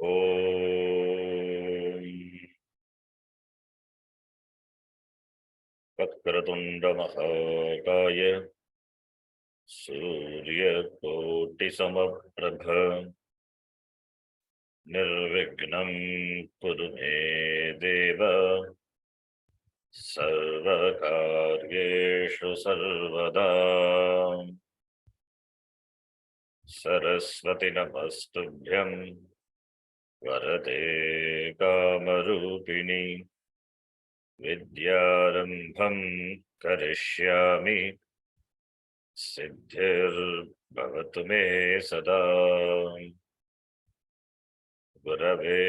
ॐ वक्रतुण्डमहाकाय सूर्यकोटिसमप्रभ निर्विघ्नं कुरु मे देव सर्वकार्येषु सर्वदा। सरस्वती नमस्तुभ्यं वरदे कामरूपिणि विद्यारम्भं करिष्यामि सिद्धिर्भवतु मे सदा। गुरवे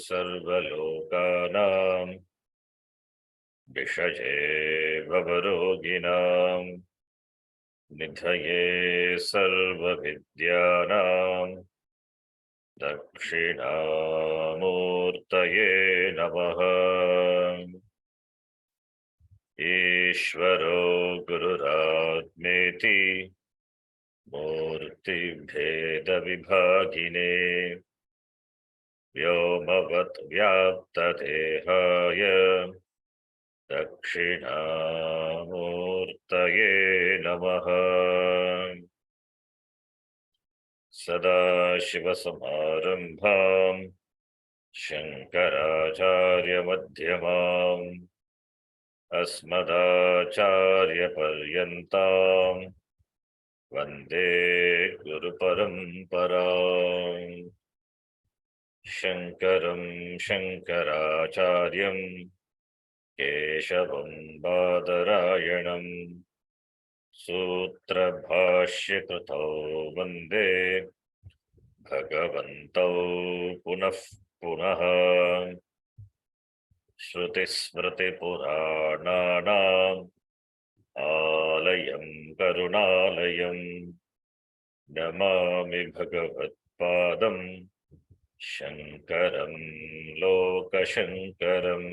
सर्वलोकानां विषये भवरोगिणां निधये सर्वविद्यानां दक्षिणामूर्तये नमः। ईश्वरो गुरुरात्मेति मूर्तिभेदविभागिने व्योमवत् व्याप्तदेहाय दक्षिणामूर्तये नमः। सदाशिवसमारम्भां शङ्कराचार्यमध्यमाम् अस्मदाचार्यपर्यन्तां वन्दे गुरुपरम्पराम्। शङ्करं शङ्कराचार्यं केशवं बादरायणं सूत्रभाष्यकृतौ वन्दे भगवन्तौ पुनः पुनः। श्रुतिस्मृतिपुराणानाम् आलयं करुणालयं नमामि भगवत्पादं शङ्करं लोकशङ्करम्।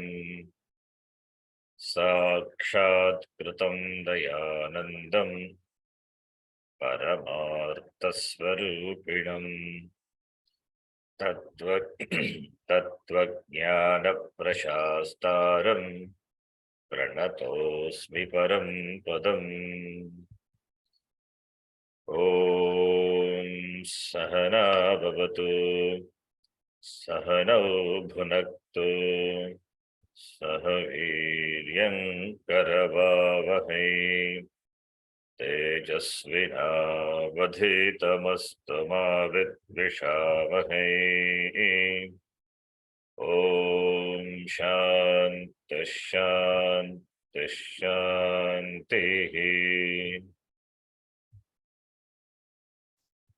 साक्षात्कृतं दयानन्दं परमार्थस्वरूपिणं तत्त्वज्ञानप्रशास्तारं प्रणतोऽस्मि परं पदम्। ॐ सहना भवतु सहनौ भुनक्तु सह वीर्यं करवावहै तेजस्विनावधीतमस्तु मा विद्विषावहै। ॐ शान्तिः शान्तिः शान्तिः।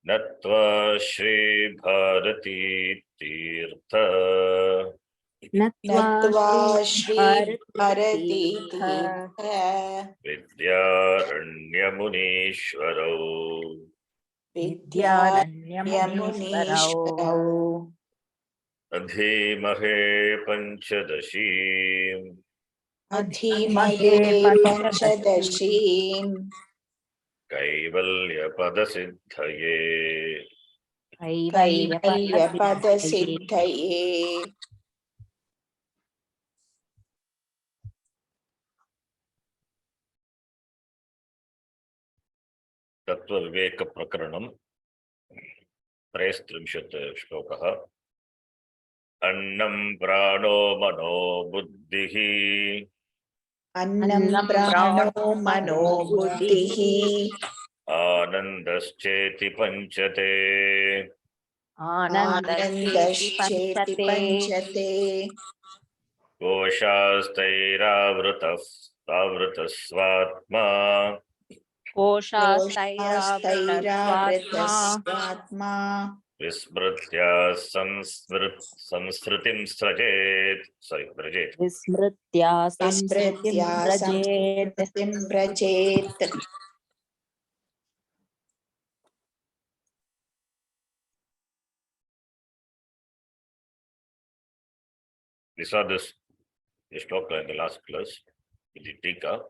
नत्वा श्रीभारती तीर्थ नत्वा श्री भारती तीर्थ विद्यारण्यमुनीश्वरौ विद्यारण्यमुनीश्वरौ अधीमहे पञ्चदशीम् पंचदशीं कैवल्यपदसिद्धये कैवल्यपदसिद्धये। तत्त्वविवेक प्रकरणं 33 श्लोकः। अन्नं प्राणो मनो बुद्धिः अन्नं प्राणो मनो बुद्धिः आनन्दश्चेति पञ्चते आनन्दश्चेति पञ्चते। कोशास्तैरावृतस्वात्मा कोशास्तैरावृतस्वात्मा विस्मृत्या संस्कृतिं व्रजेत्। विस्मृत्या संस्कृतिं व्रजेत्। We saw this shloka in the last class in the Tika.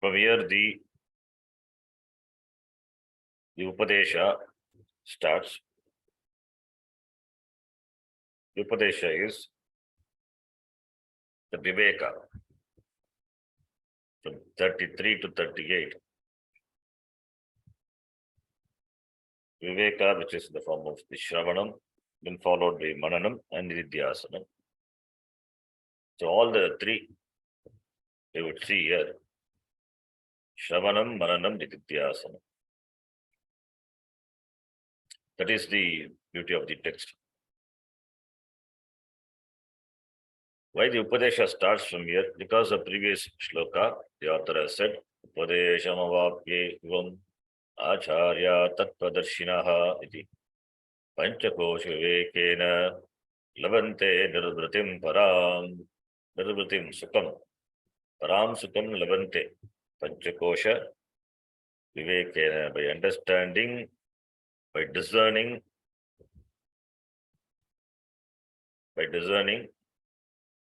From here the Upadesha starts. Upadesha is the Viveka from 33 to 38. Viveka, which is in the form of the Shravanam, then followed by Mananam and Nididhyasanam. So all the three we would see here. Shravanam, Mananam, Nididhyasanam. That is the beauty of the text. Why the Upadesha starts from here? Because the previous shloka, the author has said, Upadeshamavapye Vam Acharya Tattvadarshinaha iti Panchakosha Vivekena Labante Nirvritim Param Nirvritim Sukam Param Sukam Labante Panchakosha Vivekena, by understanding, by discerning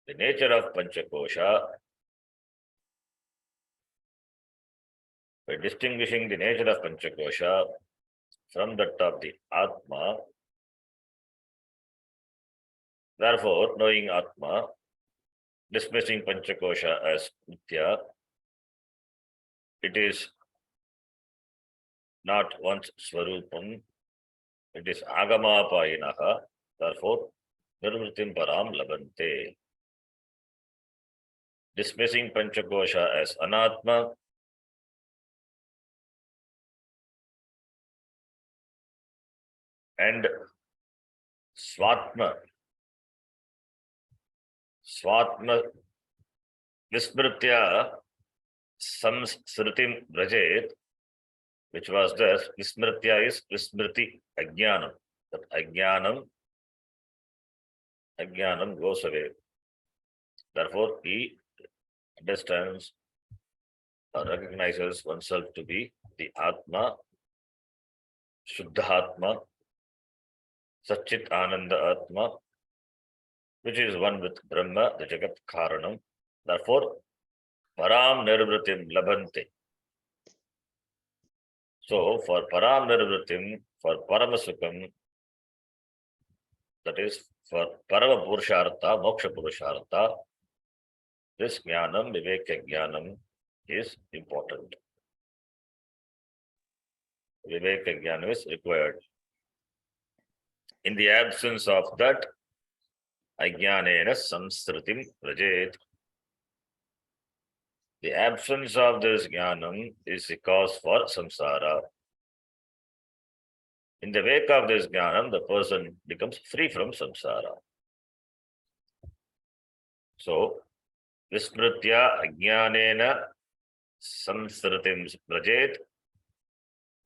the nature of Panchakosha, by distinguishing the nature of Panchakosha from that of the Atma. Therefore, knowing Atma, dismissing Panchakosha as Nitya, it is not one's Swarupam, it is Agamapayinaha, therefore, Nirvritim Param Labante. Dismissing Panchakosha as Anatma, and Swatma Vismritya Samsritim Brajet, which was there. Vismritya is Vismriti Ajnanam. That Ajnanam goes away. Therefore, he understands or recognizes oneself to be the Atma, Shuddha Atma, Satchit Ananda Atma, which is one with Brahma, the Jagat Karanam. Therefore, Param Nirvritim Labhante. So, for Param Nirvritim, for Paramasukam, that is for Parama Purushartha, Moksha Purushartha, this Jnanam, Viveka Jnanam is important. Viveka Jnanam is required. In the absence of that, Ajnanena Samsritim Rajet. The absence of this Jnanam is a cause for samsara. In the wake of this Jnanam, the person becomes free from samsara. So, Vismritya Ajnanena Samsritim Rajet,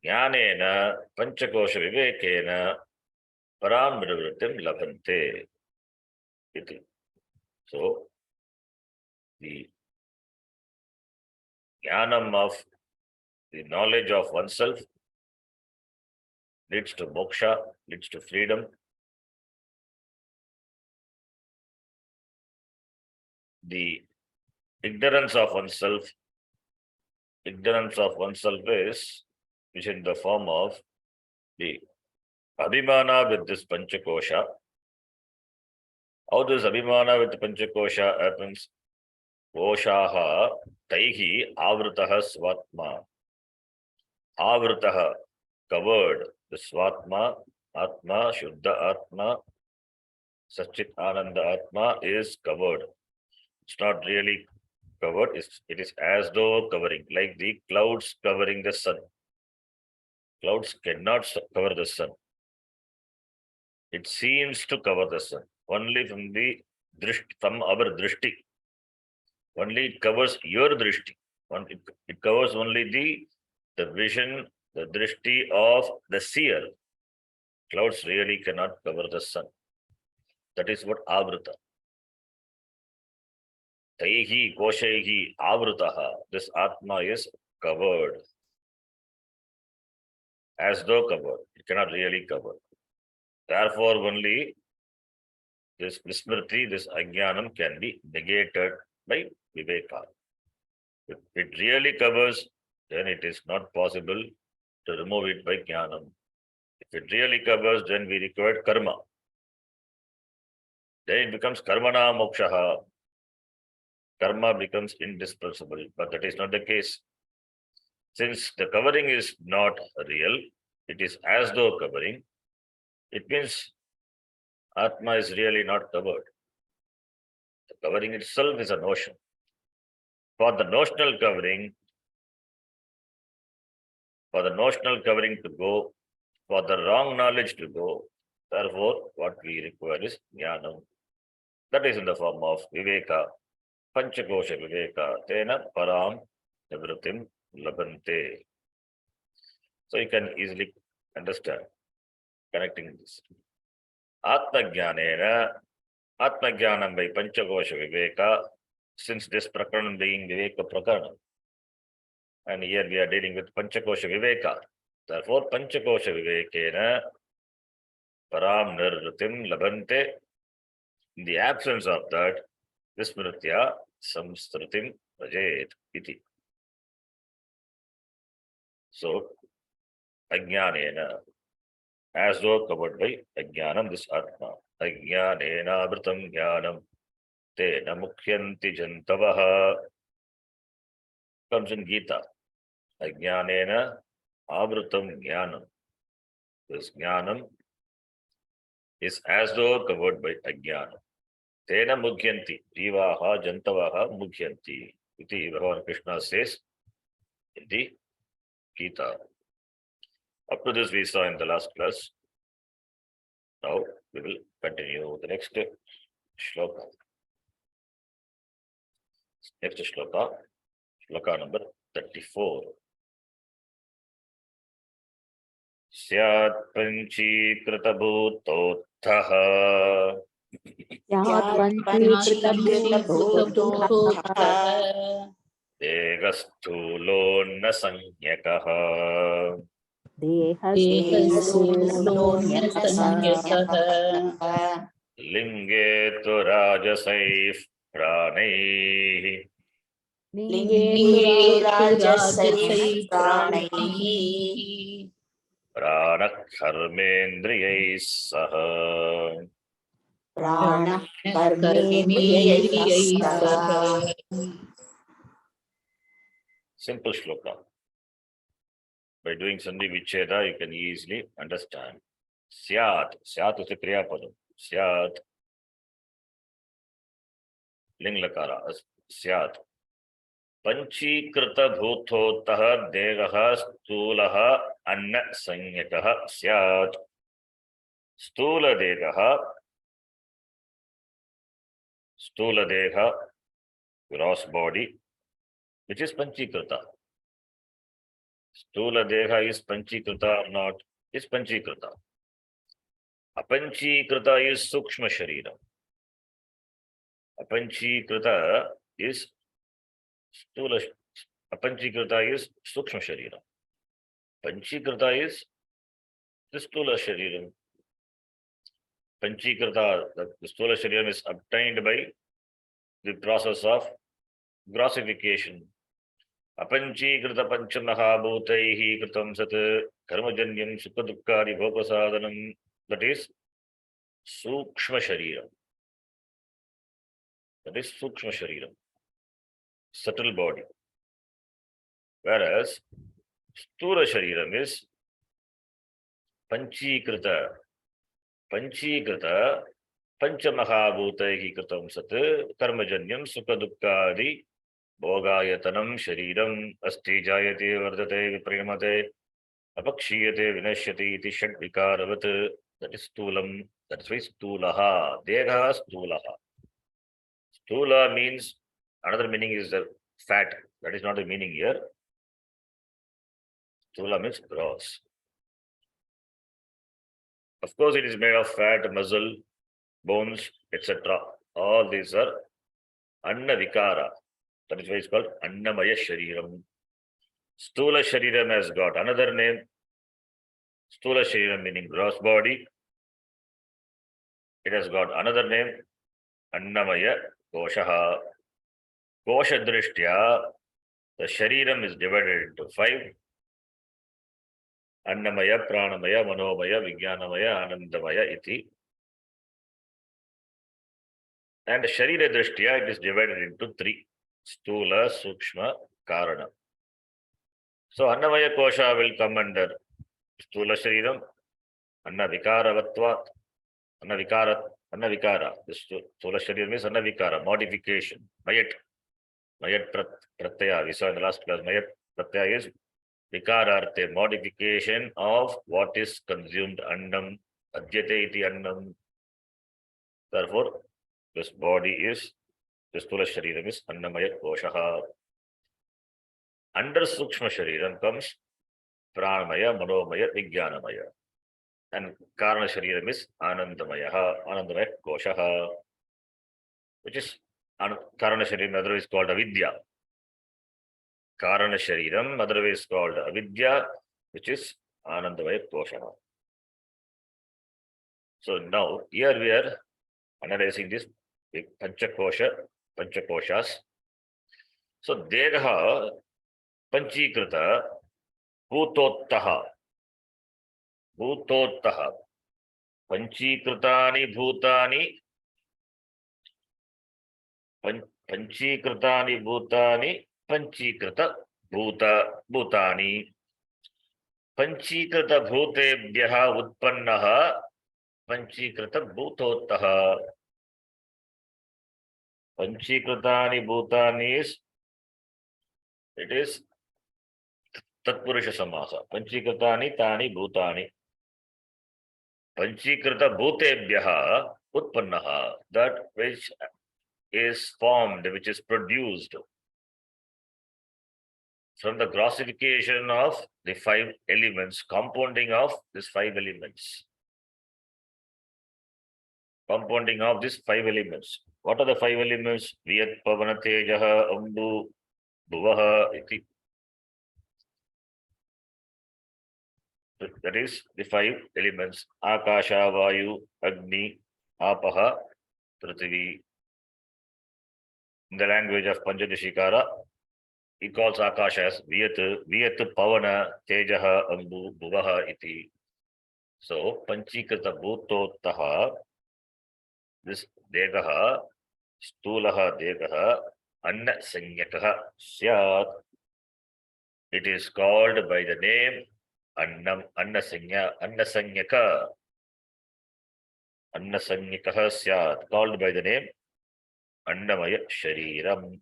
Jnanena Panchakosha Vivekena Param Nirvritim Labhante. So, the jnanam of the knowledge of oneself leads to moksha, leads to freedom. The ignorance of oneself is which in the form of the abhimana with this panchakosha. How does abhimana with the panchakosha happens? Koshaha taihi avritaha svatma. Avritaha, covered. The svatma, atma, shuddha atma, Satchit Ananda Atma is covered. It's not really covered, it is as though covering, like the clouds covering the sun. Clouds cannot cover the sun. It seems to cover the sun. Only from our drishti. Only it covers your drishti. It covers only the vision, the drishti of the seer. Clouds really cannot cover the sun. That is what avrita. Taihi koshaihi avritaha. This atma is covered. As though covered. It cannot really cover. Therefore, only this vismriti, this ajnanam can be negated by viveka. If it really covers, then it is not possible to remove it by jnanam. If it really covers, then we require karma. then it becomes karmana moksha. Karma becomes indispensable, but that is not the case. Since the covering is not real, it is as though covering. It means Atma is really not covered. The covering itself is a notion. For the notional covering, to go, for the wrong knowledge to go, therefore, what we require is jnanam. That is in the form of viveka, panchakosha viveka, tena param nivritim labante. So you can easily understand connecting this. Atma Jnanam by Panchakosha Viveka, since this Prakaranam being Viveka Prakaranam, and here we are dealing with Panchakosha Viveka. Therefore, Panchakosha Vivekena Param Nirritim Labante. In the absence of that, Vismritya Samstritim Rajet Iti. So, Ajnanena, as though covered by Ajnanam, this Atma. Ajnanena Vritam Jnanam Tena Mukhyanti Jantavaha comes in Gita. Ajnanena Avrutam Jnanam. This Jnanam is as though covered by Ajnanam. Tena Mukhyanti, Jivaha Jantavaha Mukhyanti. Iti Bhagavan Krishna says in the Gita. Up to this we saw in the last class. Now we will continue the next shloka. Next shloka number 34. Syat panchikritabhutottah degasthulo na sanyakah linge tu rajasaif pranaihi प्राणः कर्मेन्द्रियैः सह Simple shloka. By doing Sandhi Vicheda, you can easily understand. Syat is a Kriya Padam. Syat, Ling Lakara, Syat. Panchikrita bhutottah degaha stulaha anna sanyakaha syat. Stula deha, gross body, which is Panchikrita. Stula deha is Panchikrita or not? Is Panchikrita. Apanchikrita is Sukshma Sharira. Apanchikrita is Stula. Apanchikrita is Sukshma Sharira. Panchikrita is the Stula Sharira. Panchikrita, the Stula Sharira is obtained by the process of grossification. Apanchikrita panchamahabhutaihi kritam sat karmajanyam sukhadukkadi bhogasadanam. That is Sukshma Sharira. That is Sukshma Sharira. Subtle body. Whereas Sthula Shariram is Panchikrita. Panchikrita Panchamahabhutaihi kritam sat karmajanyam sukhadukkadi Bhogayatanam Shariram Asti Jayate Vardate Viparinamate Apakshiyate Vinashyati iti Shad Vikaravat. That is Stulam. That is why Stulaha. Deha Stulaha. Stula means, another meaning is the fat. That is not the meaning here. Stula means gross. Of course, it is made of fat, muscle, bones, etc. All these are Anna Vikara. That is why it's called Annamaya Shariram. Stula Shariram has got another name. Stula Shariram meaning gross body. It has got another name. Annamaya Koshaha. Kosha Drishtya, the Shariram is divided into 5. Annamaya, Pranamaya, Manomaya, Vijnanamaya, Anandamaya iti. And Sharira Drishtiya, it is divided into three: Stula, Sukshma, Karana. So Annamaya Kosha will come under Stula Shariram, Annavikaravatvat, Annavikara. This Stula Shariram is Annavikara, modification. Mayat Pratyaya. We saw in the last class, Mayat Pratyaya is Vikararte, modification of what is consumed, Annam, Adyate iti Annam. Therefore, this body is, this Stula Shariram is Annamaya Koshaha. Under Sukshma Shariram comes Pranamaya, Manomaya, Vijnanamaya. And Karana Shariram is Anandamaya Koshaha, which is Karana Shariram, otherwise called Avidya. Karana Shariram, otherwise called Avidya, which is Anandamaya Koshaha. So now, here we are analyzing this Panchakoshas. So, Deha Panchikrita Bhutottaha. Panchikritani Bhutani. Panchikritani Bhutani. Panchikrita Bhutani. Panchikrita Bhutebhyaha Utpannaha. Panchikrita Bhutottaha. Panchikritani Bhutani is, it is Tatpurusha Samasa. Panchikritani Tani Bhutani. Panchikrita Bhutebhyaha Utpannaha. That which is formed, which is produced from the grossification of the five elements, compounding of these five elements. Compounding of these five elements. What are the five elements? Viyat Pavana Tejaha Ambu Bhuvaha iti. That is the five elements: Akasha, Vayu, Agni, Apaha, Prithvi. In the language of Panchadasi, he calls Akasha as Viyat Pavana Tejaha Ambu Bhuvaha iti. So Panchikrita Bhutottaha, this Degaha, Stulaha Degaha, Anna Sanyakaha Syat. It is called by the name Anna Sanyaka Syat, called by the name Annamaya Shariram,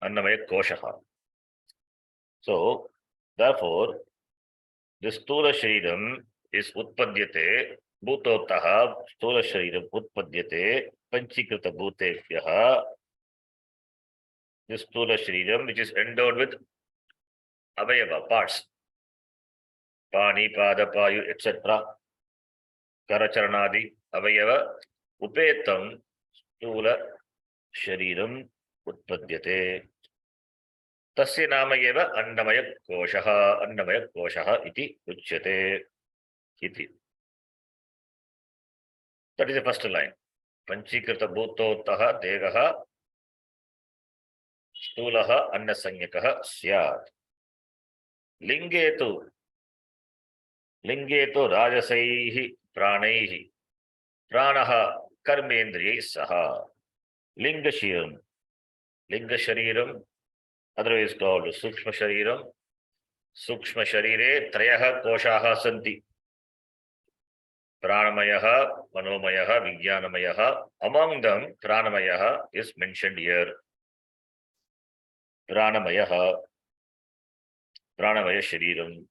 Annamaya Koshaha. So, therefore, this Stula Shariram is Utpadyate, Bhutottaha, Stula Shariram Utpadyate, Panchikrita Bhutebhyaha. This Stula Shariram, which is endowed with Avayava, parts, Pani, Pada, Payu, etc. Karacharanadi, Avayava, Upetam, Stula Shariram Utpadyate. Tasya nama eva Annamaya Koshaha iti uchyate iti. That is the first line. Panchikrita Bhutottaha Degaha Stulaha Annasanyakaha Syat. Lingetu Rajasaihi Pranaihi Pranaha Karmendriyai Saha. Linga Shariram, otherwise called Sukshma Shariram. Sukshma Sharire Trayaha Koshaha Santi. Pranamayaha, Manomayaha, Vijnanamayaha. Among them, Pranamayaha is mentioned here. Pranamaya Shariram.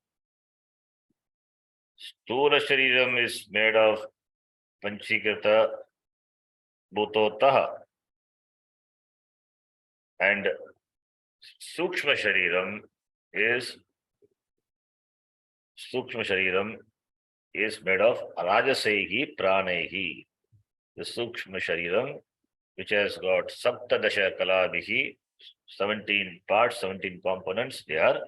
Stula Shariram is made of Panchikrita Bhutottaha. And Sukshma Shariram is made of Rajasaihi Pranaihi. The Sukshma Shariram, which has got Saptadasha Kalabihi, 17 parts, 17 components, they are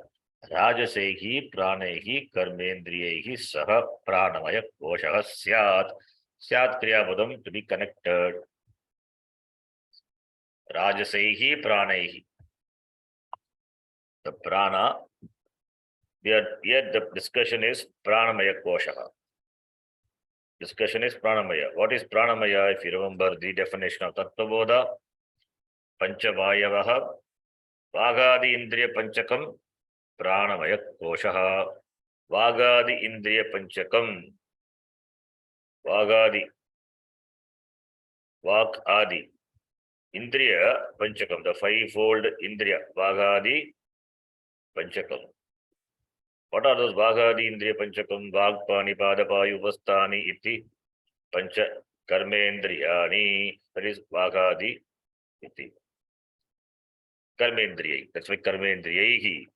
Rajasaihi Pranaihi Karmendriyaihi Saha Pranamaya Koshaha Syat. Syat Kriyapadam to be connected. Rajasaihi Pranaihi. The prana, here the discussion is Pranamaya Koshaha. discussion is pranamaya. What is pranamaya? If you remember the definition of Tattvabodha, Panchavayavaha, Vagadi Indriya Panchakam, Pranamaya Koshaha, Vagadi Indriya Panchakam, Vagadi, Vak Adi, Indriya Panchakam, the fivefold Indriya, Vagadi Panchakam. What are those Vagadi Indriya Panchakam? Vagpani Padapayu Upasthani iti Pancha Karmendriyani. That is Vagadi iti. Karmendriyai. That's why Karmendriyaihi.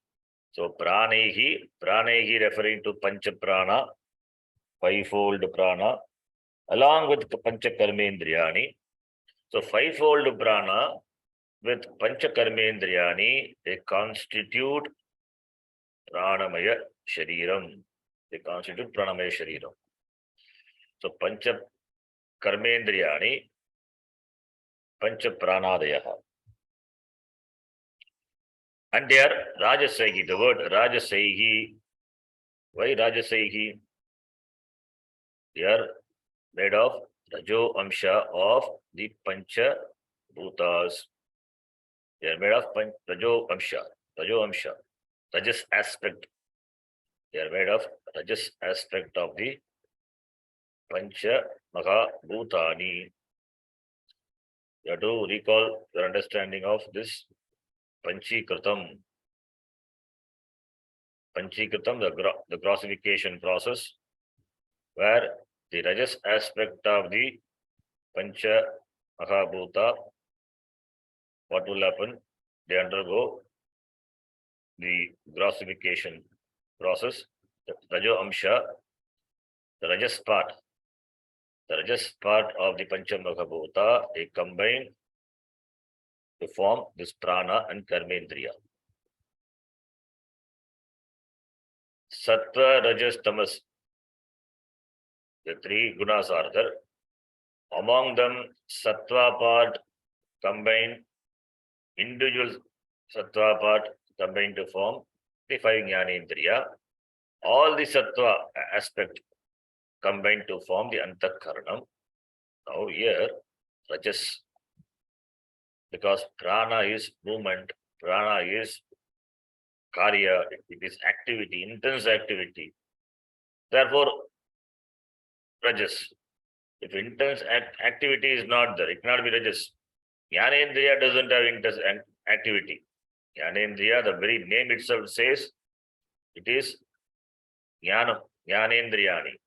So Pranehi referring to Pancha Prana, fivefold Prana, along with Pancha Karmendriyani. So fivefold Prana with Pancha Karmendriyani, they constitute Pranamaya Shariram. They constitute Pranamaya Shariram. So Pancha Karmendriyani, Pancha Pranadayaha. And they are Rajasaihi. The word Rajasaihi. Why Rajasaihi? They are made of Rajo Amsha of the Pancha Bhutas. They are made of Rajo Amsha, Rajas aspect. They are made of Rajas aspect of the Pancha Maha Bhutani. You have to recall your understanding of this Panchikritam. Panchikritam, the grossification process, where the Rajas aspect of the Pancha Mahabhuta, what will happen? They undergo the grossification process, the Rajo Amsha, the Rajas part of the Pancha Mahabhuta, they combine to form this Prana and Karmendriya. Sattva, Rajas, Tamas, the three gunas are there. Among them, Sattva part combine, individual Sattva part combine to form the five Jnanendriya. All the Sattva aspect combine to form the Antakaranam. Now here, Rajas, because Prana is movement, Prana is Karya, it is activity, intense activity. Therefore, Rajas. If intense activity is not there, it cannot be Rajas. Jnanendriya doesn't have intense activity. Jnanendriya, the very name itself says, it is Jnanam, Jnanendriyani.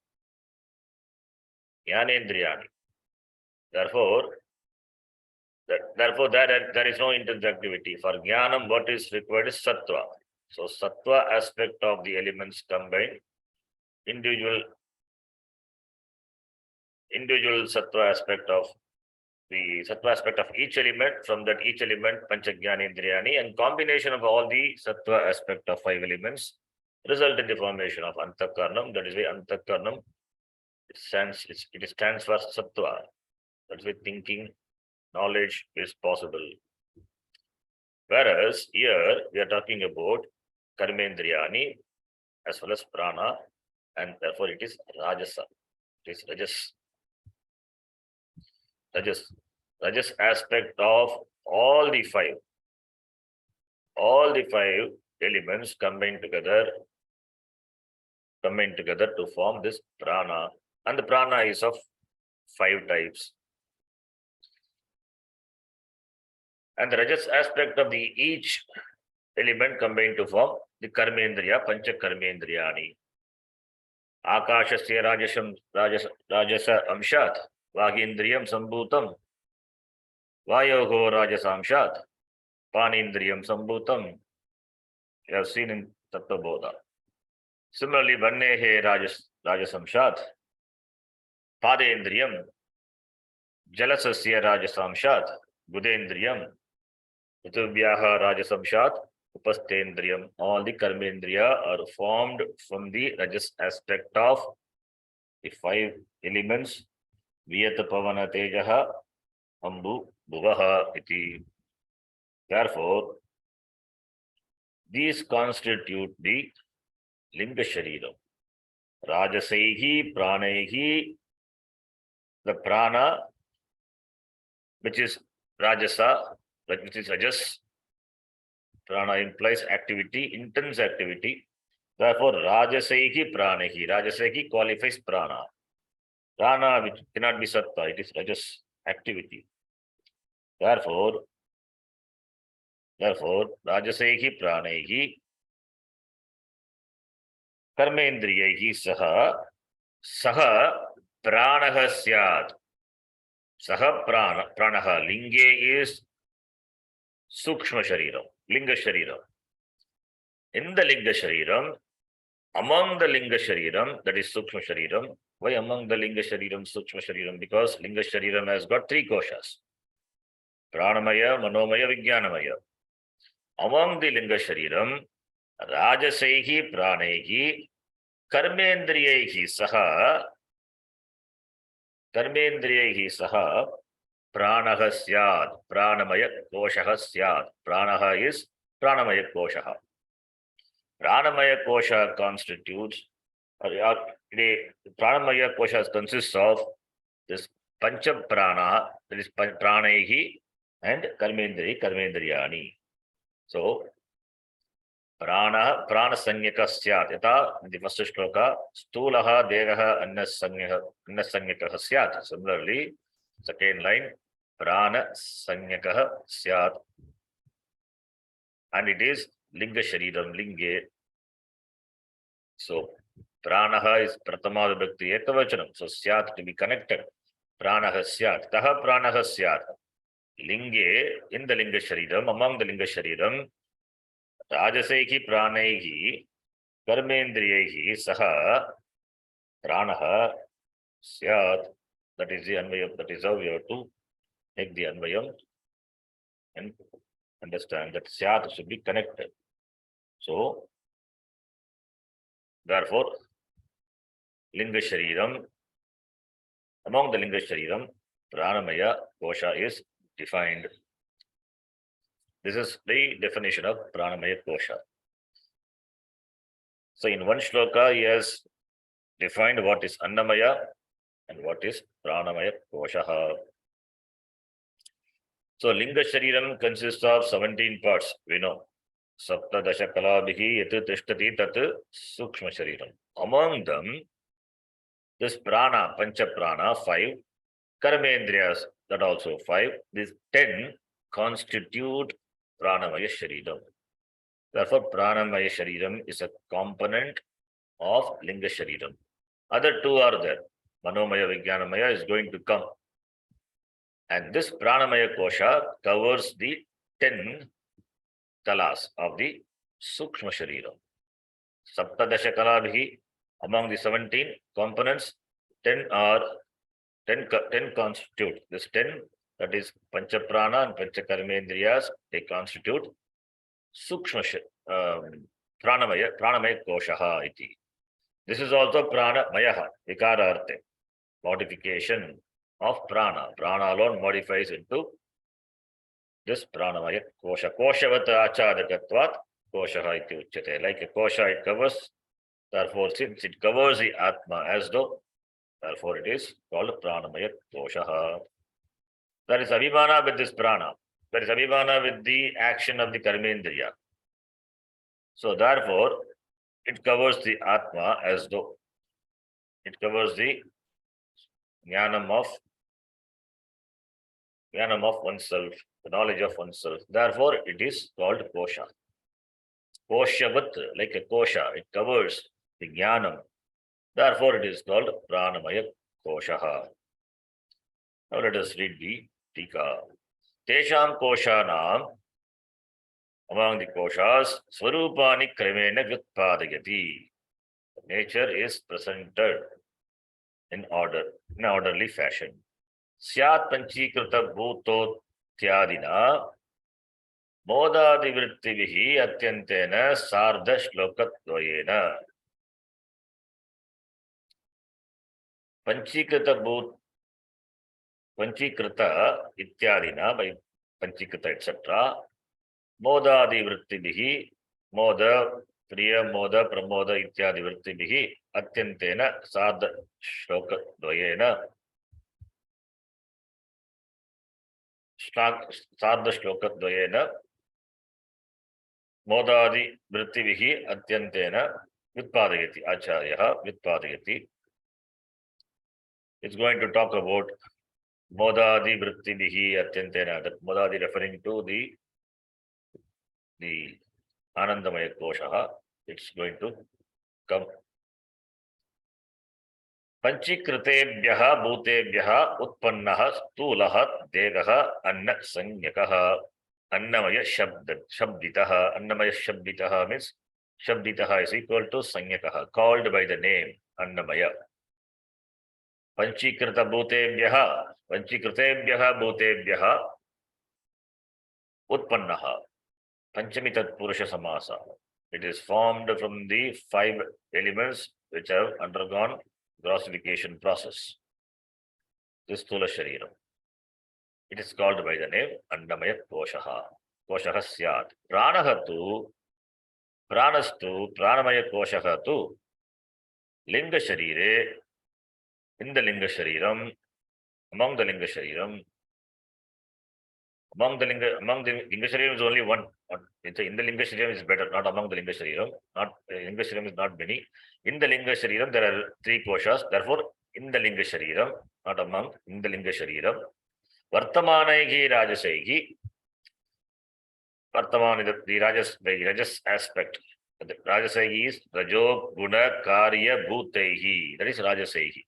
Jnanendriyani. Therefore, there is no intense activity. For Jnanam, what is required is Sattva. So, Sattva aspect of the elements combine, individual Sattva aspect of the Sattva aspect of each element, from that each element, Panchajnanendriyani, and combination of all the Sattva aspect of five elements result in the formation of Antakaranam. That is why Antakaranam, it stands for Sattva. That's why thinking, knowledge is possible. Whereas here we are talking about Karmendriyani as well as Prana, and therefore it is Rajasa. It is Rajas aspect of all the five elements combined together to form this Prana, and the Prana is of five types. And the Rajas aspect of the each element combined to form the Karmendriya, Pancha Karmendriyani. Akashasya Rajasa Amshat, Vagindriyam Sambhutam, Vayogo Rajasamshat, Panindriyam Sambhutam. You have seen in Tattvabodha. Similarly, Vannehe Rajasamshat, Padendriyam, Jalasasya Rajasamshat, Budendriyam, Ritubhyaha Rajasamshat, Upasthendriyam. All the Karmendriya are formed from the Rajas aspect of the five elements, Viyata Pavana Tejaha, Ambu Bhuvaha iti. Therefore, these constitute the Linga Shariram. Rajasaihi, Pranaihi, the prana, which is rajasa, which is rajas. Prana implies activity, intense activity. Therefore, rajasehi pranahi. Rajasehi qualifies prana. Prana, which cannot be sattva, it is rajas activity. Therefore, rajasehi pranahi कर्मेन्द्रियैः सह प्राणः स्यात्. सह प्राणः लिंगे is सूक्ष्म शरीरम, लिंग शरीरम. In the linga shariram, among the linga shariram, that is sukshma shariram. Why among the linga shariram, sukshma shariram? Because linga shariram has got three koshas: pranamaya, manomaya, vijnanamaya. Among the linga shariram, rajasehi pranehi कर्मेन्द्रियैः सह प्राणः स्यात्. प्राणमय कोशः स्यात्. प्राणः is प्राणमय कोशः. Pranamaya kosha constitutes, Pranamaya kosha consists of this pancha prana, that is pranehi and karmendriyani. So, prana sanyaka syat. Yata, in the first shloka, stulaha devaha annasanyaka syat. Similarly, second line, prana sanyaka syat. And it is linga shariram, linge. So, pranaha is pratama vibhakti ekavachanam. So, syat to be connected. Pranaha syat. Taha pranaha syat. Linge, in the linga shariram, among the linga shariram, rajasehi pranehi karmendriyehi saha pranaha syat. That is the anvayam. That is how we have to take the anvayam and understand that syat should be connected. So, therefore, linga shariram, among the linga shariram, pranamaya kosha is defined. This is the definition of pranamaya kosha. So, in one shloka, he has defined what is annamaya and what is pranamaya kosha. So, linga shariram consists of 17 parts. We know. Sapta dasha kalabhihi yat tishtati tat sukshma shariram. Among them, this prana, pancha prana, 5, karmendriyas, that also 5, these 10 constitute pranamaya shariram. Therefore, pranamaya shariram is a component of linga shariram. Other two are there. Manomaya, vijnanamaya is going to come. And this pranamaya kosha covers the 10 kalas of the sukshma shariram. Saptadasha kalabhi, among the 17 components, 10 constitute. This 10, that is pancha prana and pancha karmendriyas, they constitute sukshma pranamaya koshaha iti. This is also pranamayaha, vikara arte, modification of prana. Prana alone modifies into this pranamaya kosha. Koshavata achadakatvat koshaha iti uchyate. Like a kosha, it covers. Therefore, since it covers the atma as though, therefore it is called pranamaya koshaha. There is abhimana with this prana. There is abhimana with the action of the karmendriya. So therefore, it covers the atma as though. It covers the jnanam of oneself, the knowledge of oneself. Therefore, it is called kosha. Koshavat, like a kosha, it covers the jnanam. Therefore, it is called pranamaya koshaha. Now let us read the tika. Tesham koshanam, among the koshas, swarupani kramena vyutpadayati. Nature is presented in orderly fashion. Syat panchikrita bhutotyadina modadivrittivihi atyantena sardha shlokadvayena. Panchikrita ityadina, by panchikrita etc. Modadi vrittibihi, moda, priya, moda, pramoda ityadi vrittibihi atyantena sadha shloka dvayena. सार्धश्लोकद्वयेन मोदादि वृत्तिभिः अत्यन्तेन व्युत्पादयति आचार्यः व्युत्पादयति. It's going to talk about modadi vrittibihi atyantena. That modadi referring to the anandamaya kosha. It's going to come. पंचीकृतेभ्यः भूतेभ्यः उत्पन्नः स्थूलः देहः अन्न संज्ञकः अन्नमय शब्दितः. अन्नमय शब्दितः means शब्दितः is equal to संज्ञकः, called by the name अन्नमय. पंचीकृतेभ्यः भूतेभ्यः उत्पन्नः पंचमी तत्पुरुष समास. It is formed from the 5 elements which have undergone grossification process. This Sthula Shariram. It is called by the name Annamaya Koshaha. Koshaha Syat. Pranastu, Pranamaya Koshaha tu, Linga Sharire, in the Linga Shariram, among the Linga Shariram, among the Linga Shariram is only one. In the Linga Shariram is better, not among the Linga Shariram. Not Linga Shariram is not many. In the Linga Shariram there are 3 koshas. Therefore, in the Linga Shariram, not among, in the Linga Shariram. Vartamanaihi Rajasaihi. Vartaman is the Rajas aspect. The Rajasaihi is Rajo Guna Karya Bhutaihi. That is Rajasaihi.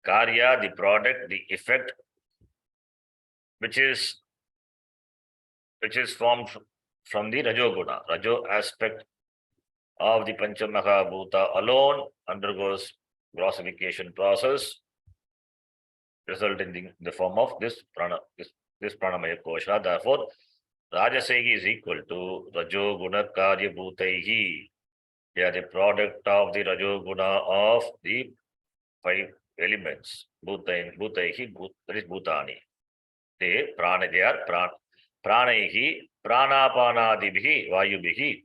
Karya, the product, the effect, which is formed from the Rajoguna. Rajo aspect of the Panchamahabhuta alone undergoes grossification process, resulting in the form of this pranamaya kosha. Therefore, Rajasaihi is equal to Rajoguna Karya Bhutaihi. They are the product of the Rajoguna of the 5 elements. Bhutaihi, that is Bhutani. They are Pranaihi, Pranapanadibhi, Vayubhihi,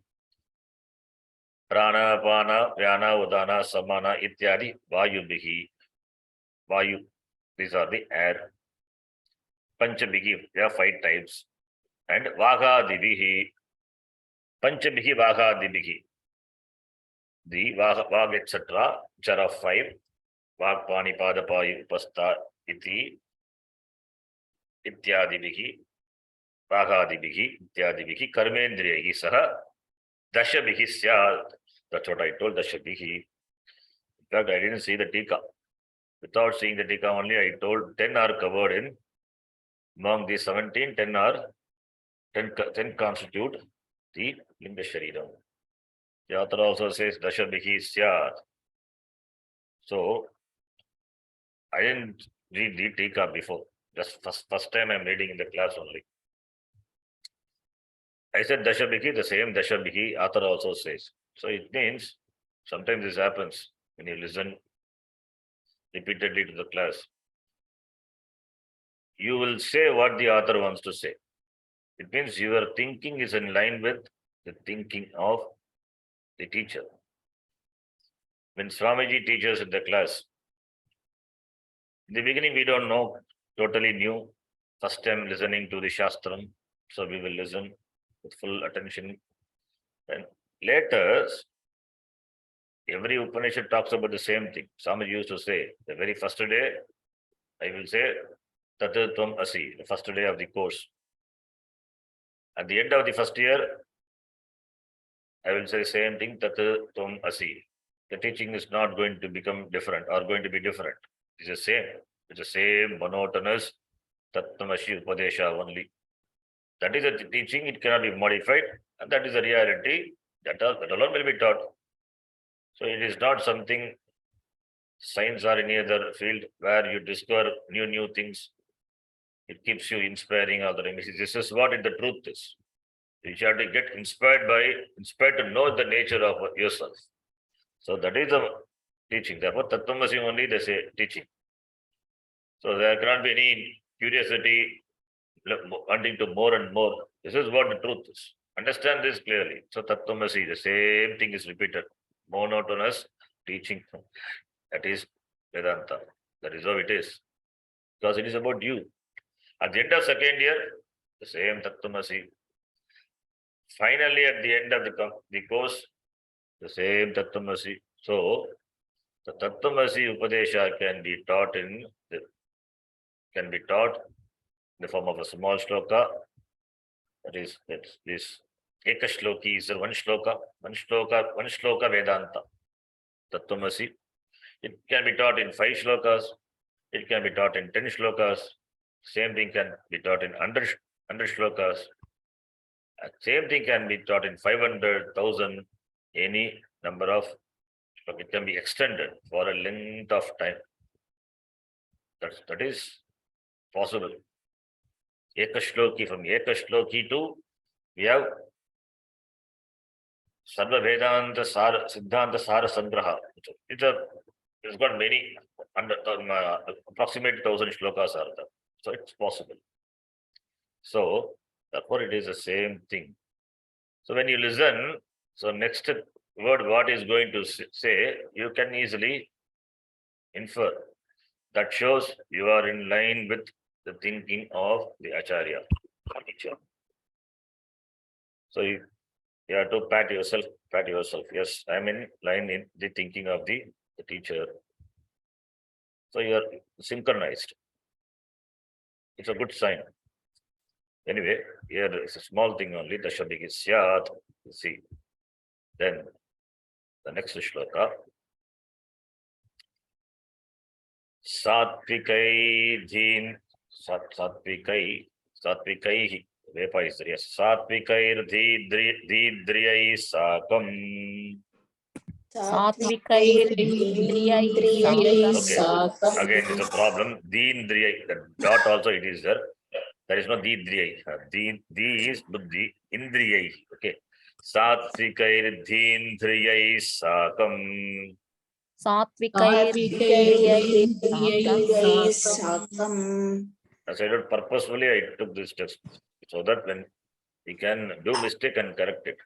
Pranapana, Vyana, Udana, Samana, Ityadi, Vayubhihi. Vayu, these are the air. Panchabhihi, there are 5 types. And Vaghadibihi, Panchabhihi, Vaghadibihi. The Vag, etc., which are of 5. Vag, Pani, Padapayu, Upasta, Iti, Ityadibihi. Vaghadibihi, Ityadibihi, Karmendriyahi saha, Dashabhihi syat. That's what I told, Dashabhihi. In fact, I didn't see the Tika. Without seeing the Tika only, I told 10 are covered in. Among the 17, 10 constitute the Linga Shariram. The author also says Dashabhihi syat. So, I didn't read the Tika before. Just first time I'm reading in the class only. I said Dashabhihi, the same Dashabhihi author also says. So it means sometimes this happens when you listen repeatedly to the class. You will say what the author wants to say. It means your thinking is in line with the thinking of the teacher. When Swamiji teaches in the class, in the beginning we don't know, totally new, first time listening to the Shastram, so we will listen with full attention. And later, every Upanishad talks about the same thing. Swamiji used to say, the very first day, I will say, Tatatvam Asi, the first day of the course. At the end of the first year, I will say same thing, Tatatvam Asi. The teaching is not going to become different or going to be different. It's the same. It's the same monotonous Tattvam Asi Upadesha only. That is the teaching, it cannot be modified, and that is the reality. That alone will be taught. So it is not something science or any other field where you discover new things. It keeps you inspiring other things. This is what the truth is. You have to get inspired to know the nature of yourself. So that is the teaching. Therefore, Tattvamasi only they say teaching. So there cannot be any curiosity, wanting to more and more. This is what the truth is. Understand this clearly. So Tattvamasi, the same thing is repeated. Monotonous teaching. That is Vedanta. That is how it is. Because it is about you. At the end of second year, the same Tattvamasi. Finally, at the end of the course, the same Tattvamasi. So, the Tattvamasi Upadesha can be taught in the form of a small shloka. That's this Ekashloki is one shloka Vedanta. Tattvamasi. It can be taught in 5 shlokas. It can be taught in 10 shlokas. Same thing can be taught in 100 shlokas. Same thing can be taught in 500,000, any number of, it can be extended for a length of time. That is possible. Ekashloki, from Ekashloki to, we have Sarva Vedanta Sara Siddhanta Sara Sangraha. It's got many, approximate 1,000 shlokas are there. So it's possible. So therefore it is the same thing. So when you listen, so next word what is going to say, you can easily infer. That shows you are in line with the thinking of the Acharya, teacher. So you have to pat yourself. Yes, I'm in line in the thinking of the teacher. So you are synchronized. It's a good sign. Anyway, here is a small thing only. The Shabik is Syat. You see. Then the next shloka. Satvikai dhin Satvikai Vepa is there. Yes. Satvikair dhidriyai sakam. Satvikaindriyai Okay. sakam. Again, it's a problem. Dindriyai. The dot also it is there. There is no didriyai. Di is buddhi. Indriyai. Okay. Satvikair dhindriyai sakam. Satvikaindriyai sakam. As I did purposefully, I took this test so that when we can do mistake and correct it.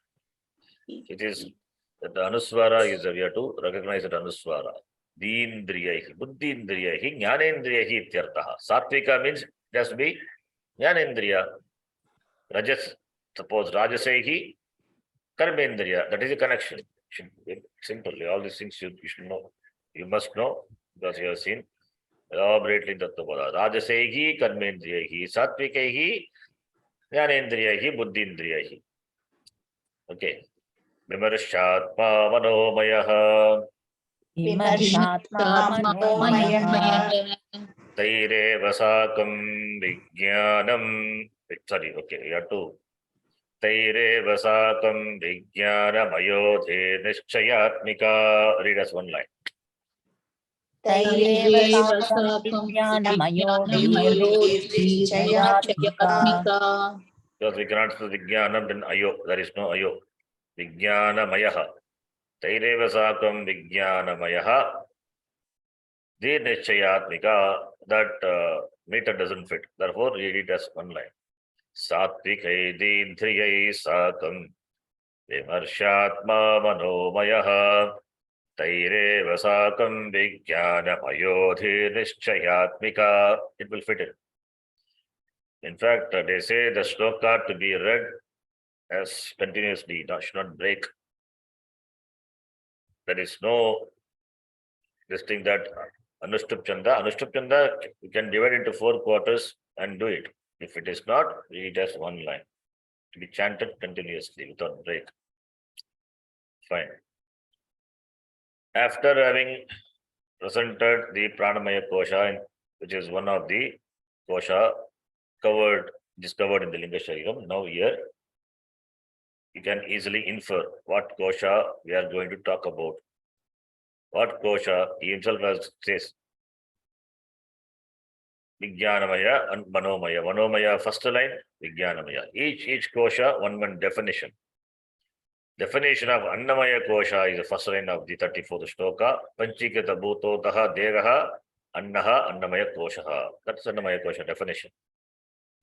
It is that the Anuswara is we have to recognize that Anuswara. Dindriyahi, Buddhindriyahi, Jnanendriyahi ityartaha. Satvika means it has to be Jnanendriya. Rajas, suppose Rajasehi, Karmendriya. That is a connection. Simply, all these things you should know. You must know because you have seen elaborately Tattvapada. Rajasehi, Karmendriyahi, Satvikehi, Jnanendriyahi, Buddhindriyahi. Okay. Vimarshatma Manomayah. Vimarshatma Manomaya. Taireva Sakam Vijnanam. Sorry, okay, you have to. Taireva Sakam Vijnanamayodhe Nischayatmika. Read us one line. Taireva sakam Jnanamayo Because we cannot say Vijnanam, then Ayo. There is no Ayo. Vijnanamayaha. Taireva Sakam Vijnanamayaha. The Nischayatmika. That meter doesn't fit. Therefore, read it as one line. Satvikai didhriyai sakam vimarshatma manomayah taireva sakam vijnanamayodhi nischayatmika. It will fit in. In fact, they say the shloka to be read as continuously, should not break. There is no this thing that Anushtup Chanda, you can divide into 4 quarters and do it. If it is not, read it as one line. To be chanted continuously without break. Fine. After having presented the Pranamaya Kosha, which is one of the Kosha discovered in the Linga Shariram, now here you can easily infer what Kosha we are going to talk about. What Kosha he himself says. Vijnanamaya and Manomaya. Manomaya first line, Vijnanamaya. Each Kosha, one definition. Definition of Annamaya Kosha is the first line of the 34th shloka. Panchikata Bhutotaha Degaha Annaha Annamaya Koshaha. That's Annamaya Kosha definition.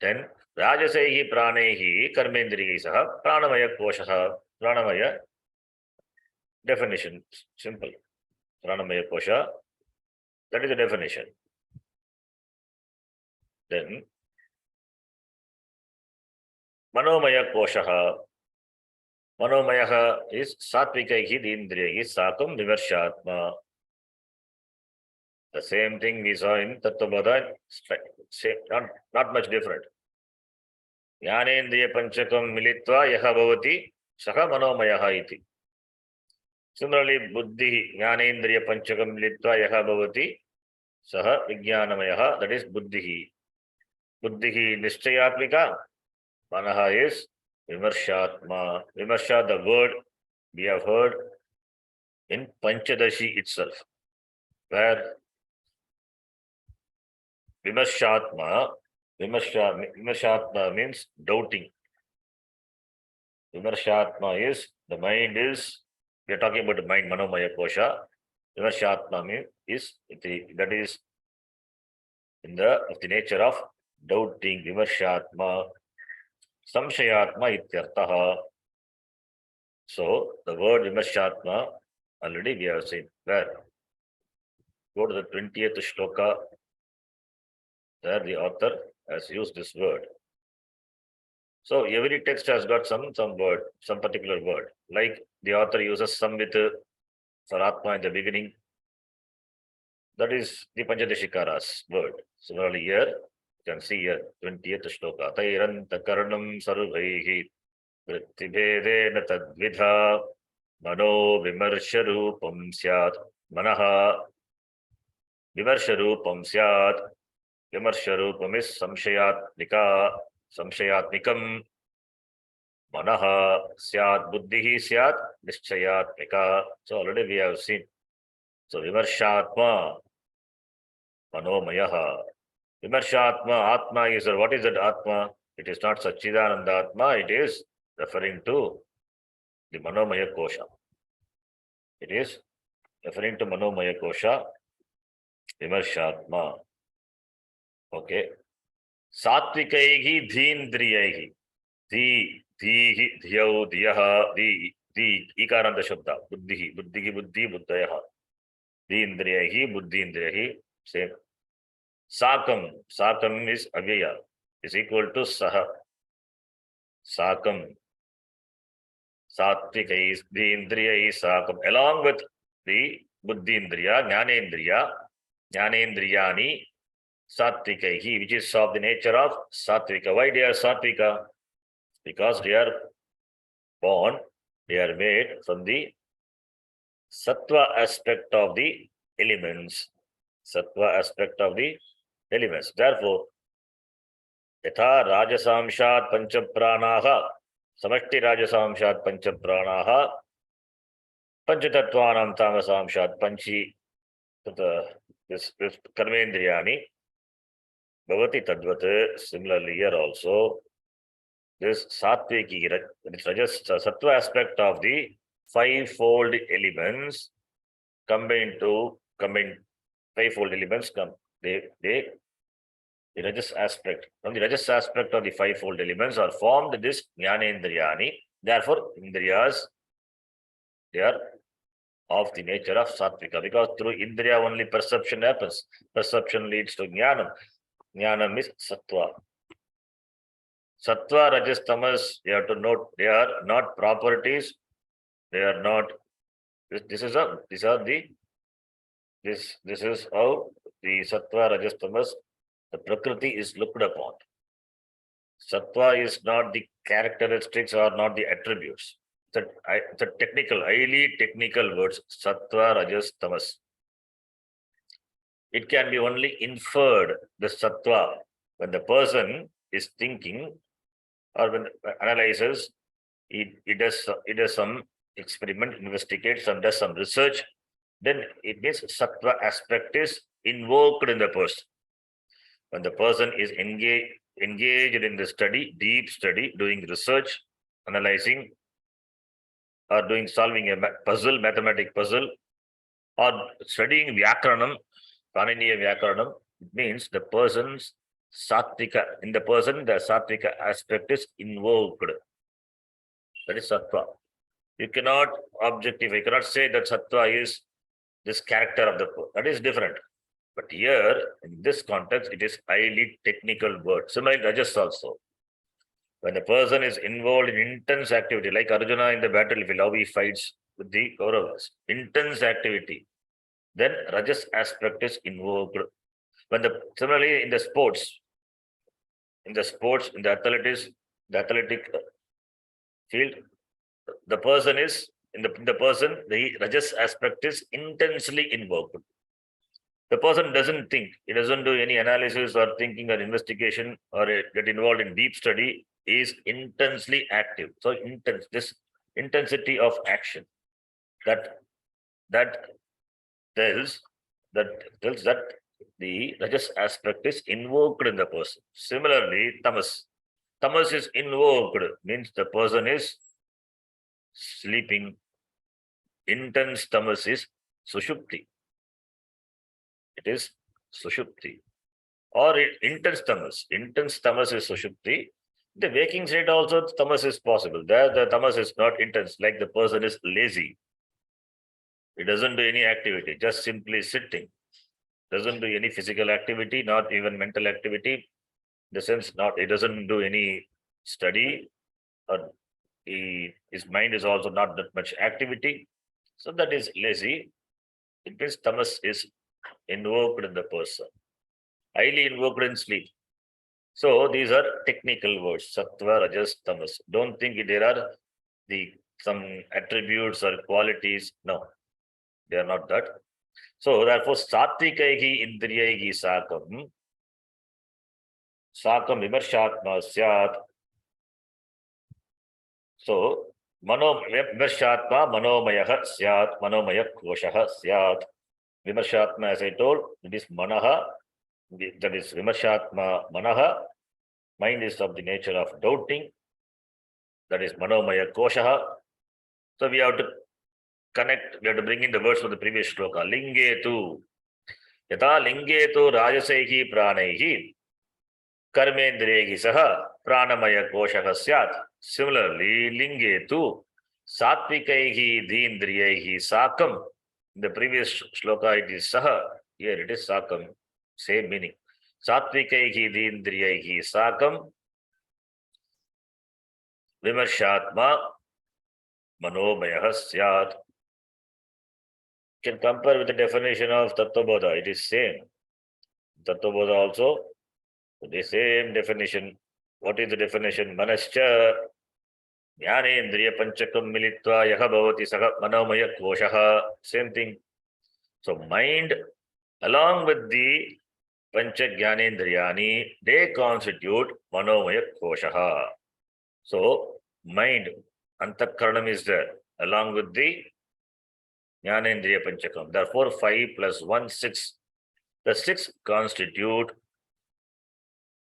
Then Rajasehi Pranehi Karmendrihi Saha Pranamaya Koshaha. Pranamaya definition. Simple. Pranamaya Kosha. That is the definition. Then Manomaya Koshaha. Manomaya is Satvikaihi Indriyaihi Sakam Vimarshatma. The same thing we saw in Tattvabodha, not much different. Jnanendriya Panchakam Militva Yaha Bhavati Saha Manomayaha iti. Similarly, Buddhi Jnanendriya Panchakam Militva Yaha Bhavati Saha Vijnanamayaha, that is Buddhihi. Buddhihi Nishchayatmika, Manaha is Vimarshatma. Vimarsha, the word we have heard in Panchadasi itself, where Vimarshatma means doubting. Vimarshatma is, the mind is, we are talking about the mind, Manomaya Kosha. Vimarshatma means that is in of the nature of doubting. Vimarshatma, Samshayatma ityartaha. So the word Vimarshatma already we have seen. Where? Go to the 20th shloka. There the author has used this word. So every text has got some word, some particular word. Like the author uses samvit for Atma in the beginning. That is the Panchadashikara's word. Similarly here, you can see here, 20th shloka. Tairanta karanam sarvaihi vrittibhedena tadvidha mano vimarsharupam syat manaha vimarsharupam syat. Vimarsharupam is samshayatmikam manaha syat buddhihi syat nischayatmika. So already we have seen. So vimarshatma manomayaha. Vimarshatma, Atma is, what is that Atma? It is not Satchidananda Atma, it is referring to the Manomaya Kosha. It is referring to Manomaya Kosha, Vimarshatma. Okay. Satvikaihi Dheendriyaihi. Dhihi, Dhyau, Dhyaha, Di, Ikaranta Shabda, Buddhihi, Buddhi, Buddhayaha. Dheendriyaihi, Buddhindriyahi, same. Sakam is Avyaya, is equal to Saha. Sakam. Sattvika is the Indriya is Sakam, along with the Buddhindriya, Jnanendriyani, Sattvika, which is of the nature of Sattvika. Why they are Sattvika? Because they are born, they are made from the Sattva aspect of the elements. Sattva aspect of the elements. Therefore, Yatha Rajasamshat Panchapranaha, Samashti Rajasamshat Panchapranaha, Panchatattvanam Tamasamshat Panchi, this Karmendriyani, Bhavati Tadvat. Similarly, here also, this Sattviki, Sattva aspect of the fivefold elements combined fivefold elements come. The Rajas aspect. From the Rajas aspect of the fivefold elements are formed this Jnanendriyani. Therefore, Indriyas, they are of the nature of Sattvika, because through Indriya only perception happens. Perception leads to Jnanam. Jnanam is Sattva. Sattva, Rajas, Tamas, you have to note, they are not properties. They are not. This is how the Sattva, Rajas, Tamas, the Prakriti is looked upon. Sattva is not the characteristics or not the attributes. It's a highly technical words. Sattva, Rajas, Tamas. It can be only inferred, the Sattva, when the person is thinking or when analyzes, it does some experiment, investigates, and does some research, then it means Sattva aspect is invoked in the person. When the person is engaged in the study, deep study, doing research, analyzing, or solving a mathematic puzzle, or studying Vyakaranam, Paniniya Vyakaranam, it means the person's Sattvika, in the person, the Sattvika aspect is invoked. That is Sattva. You cannot objectify, you cannot say that Sattva is this character of the person. That is different. But here, in this context, it is highly technical word. Similarly, Rajas also. When the person is involved in intense activity, like Arjuna in the battlefield, how he fights with the Kauravas, intense activity, then Rajas aspect is invoked. When similarly in the sports, in the athletics, the athletic field, the person is the Rajas aspect is intensely invoked. The person doesn't think, he doesn't do any analysis or thinking or investigation or get involved in deep study, he is intensely active. So intense, this intensity of action that that tells that tells that the Rajas aspect is invoked in the person. Similarly, tamas. Tamas is invoked, means the person is sleeping. Intense tamas is sushupti. It is sushupti. Or intense tamas. Intense tamas is sushupti. The waking state also tamas is possible. There the tamas is not intense, like the person is lazy. He doesn't do any activity, just simply sitting. Doesn't do any physical activity, not even mental activity. In the sense, not he doesn't do any study, or his mind is also not that much activity. So that is lazy. It means tamas is invoked in the person, highly invoked in sleep. So these are technical words, sattva, rajas, tamas. Don't think there are some attributes or qualities. No, they are not that. So therefore, satvikaihi indriyaihi sakam vimarshatma syat. So vimarshatma manomayah syat, manomaya koshah syat. Vimarshatma, as I told, it is manaha, that is vimarshatma manaha. Mind is of the nature of doubting. That is manomaya koshaha. So we have to bring in the words from the previous shloka. Lingetu. Yata lingetu rajasehi pranaihi karmendrehi saha pranamaya koshaha syat. Similarly, lingetu satvikaihi dindriyahi sakam. In the previous shloka it is saha. Here it is sakam. Same meaning. Satvikaihi dindriyahi sakam vimarshatma manomayah syat. Can compare with the definition of Tattvabodha. It is same. Tattvabodha also, the same definition. What is the definition? Manascha jnanendriya panchakam militva yaha bhavati saha manomaya koshaha. Same thing. So mind, along with the pancha jnanendriyani, they constitute manomaya koshaha. So mind, antakaranam is there, along with the jnanendriya panchakam. Therefore, 5 plus 1, 6. The 6 constitute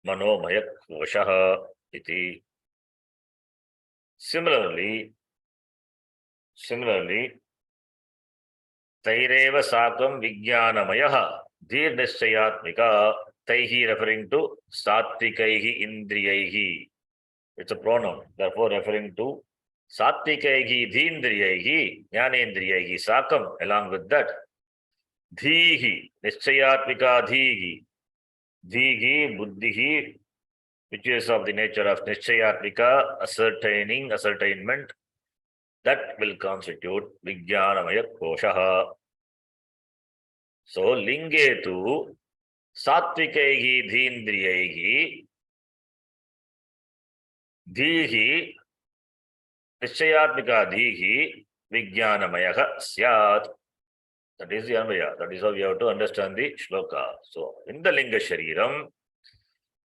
manomaya koshaha iti. Similarly, taireva sakam vijnanamayah dhir nischayatmika. Taihi referring to satvikaihi indriyaihi. It's a pronoun. Therefore, referring to satvikaihi dhindriyaihi jnanendriyaihi sakam. Along with that, dhihi nischayatmika dhihi. Dhihi buddhihi, which is of the nature of nischayatmika, ascertainment, that will constitute vijnanamaya koshaha. So lingetu satvikaihi dhindriyaihi dhihi nischayatmika dhihi vijnanamaya syat. That is the Anvaya. That is how we have to understand the shloka. So in the Linga Shariram,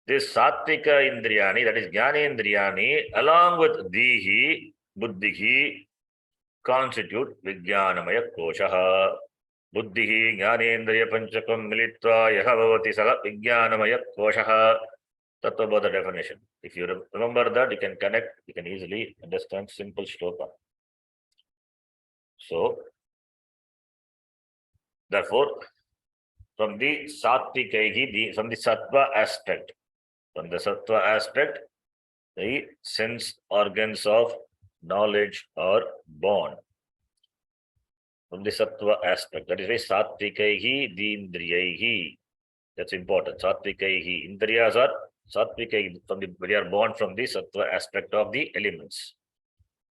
this Sattvika Indriyani, that is Jnanendriyani, along with Dhihi, Buddhihi, constitute Vijnanamaya Koshaha. Buddhihi, Jnanendriya Panchakam Militva, Yaha Bhavati Saha, Vijnanamaya Koshaha. Tattvabodha definition. If you remember that, you can connect, you can easily understand simple shloka. So, therefore, from the Satvikaihi, from the Sattva aspect, the sense organs of knowledge are born. From the Sattva aspect, that is why Satvikaihi, Dindriyaihi. That's important. Satvikaihi, Indriyas are Satvika, we are born from the Sattva aspect of the elements.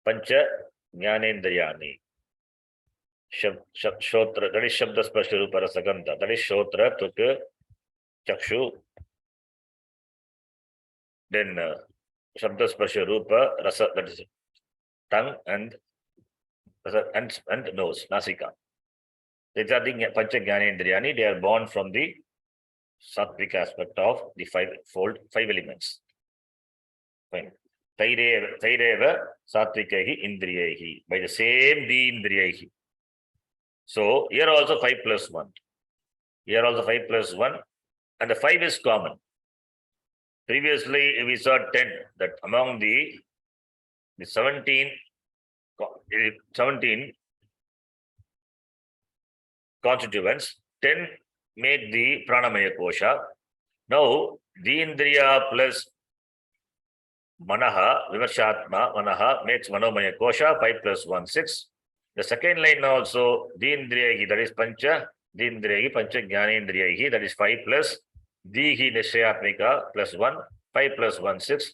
Pancha Jnanendriyani. Shotra, that is Shabda Sparsha Rupa Rasagandha. That is Shotra, Tuk, Chakshu. Then Shabda Sparsha Rupa Rasa, that is tongue and nose, Nasika. These are the Pancha Jnanendriyani. They are born from the Sattvic aspect of the five elements. Fine. Taireva Sattvikahi Indriyahi. By the same the Indriyahi. So here also 5 plus 1. Here also 5 plus 1. And the 5 is common. Previously we saw 10, that among the 17 constituents, 10 make the Pranamaya Kosha. Now, the Indriya plus Manaha, Vimarshatma, Manaha makes Manomaya Kosha, 5 plus 1, 6. The second line also, the Indriyahi, that is Pancha, the Indriyahi, Pancha Jnanendriyahi, that is 5 plus Dihi Nishayatmika plus 1, 5 plus 1, 6.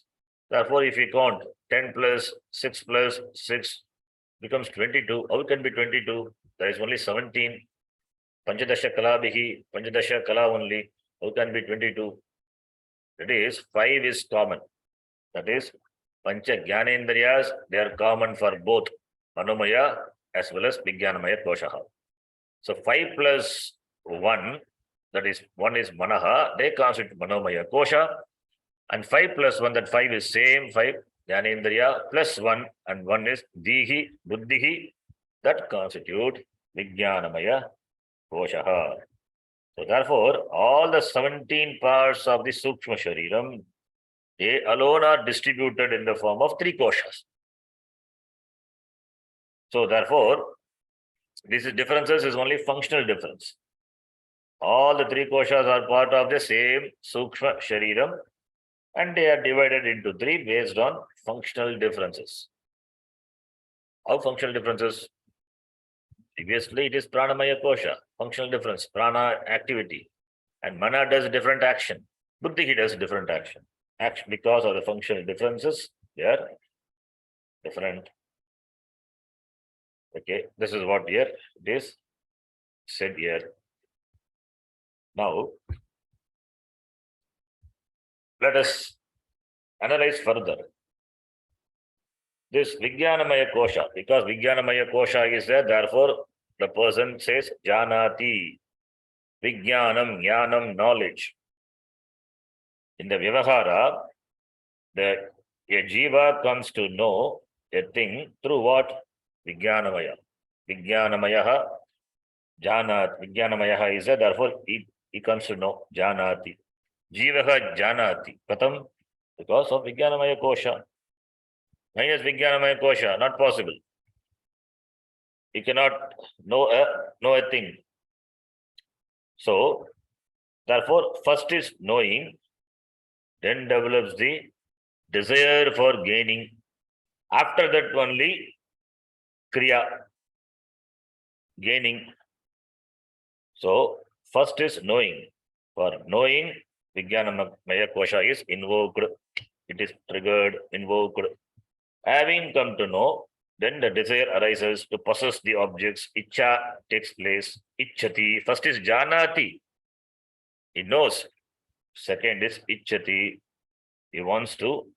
Therefore, if you count 10 plus 6 plus 6 becomes 22. How can be 22? There is only 17. Panchadasha Kala Bihi, Panchadasha Kala only. How can be 22? That is, 5 is common. That is, Pancha Jnanendriyas, they are common for both Manomaya as well as Vijnanamaya Koshaha. So 5 plus 1, that is 1 is Manaha, they constitute Manomaya Kosha. And 5 plus 1, that 5 is same 5, Jnanendriya plus 1, and 1 is Dihi, Buddhihi, that constitute Vijnanamaya Koshaha. So therefore, all the 17 parts of the Sukshma Shariram, they alone are distributed in the form of 3 koshas. So therefore, this differences is only functional difference. All the 3 koshas are part of the same Sukshma Shariram, and they are divided into 3 based on functional differences. How functional differences? Previously, it is Pranamaya Kosha, functional difference, Prana activity, and Mana does different action. Buddhi does different action. Because of the functional differences, they are different. Okay, this is what here it is said here. Now, let us analyze further this Vijnanamaya Kosha. Because Vijnanamaya Kosha is there, therefore the person says Janati, Vijnanam, Jnanam, knowledge. In the Vyavahara, a jiva comes to know a thing through what? Vijnanamaya. Vijnanamaya Janat. Vijnanamaya is there, therefore he comes to know Janati. Jivaha Janati. Katham? Because of Vijnanamaya Kosha. Minus Vijnanamaya Kosha, not possible. He cannot know a thing. So, therefore, first is knowing, then develops the desire for gaining. After that only Kriya, gaining. So, first is knowing. For knowing, Vijnanamaya Kosha is invoked. It is triggered, invoked. Having come to know, then the desire arises to possess the objects. Icha takes place. Ichati. First is Janati. He knows. Second is Ichati. He wants to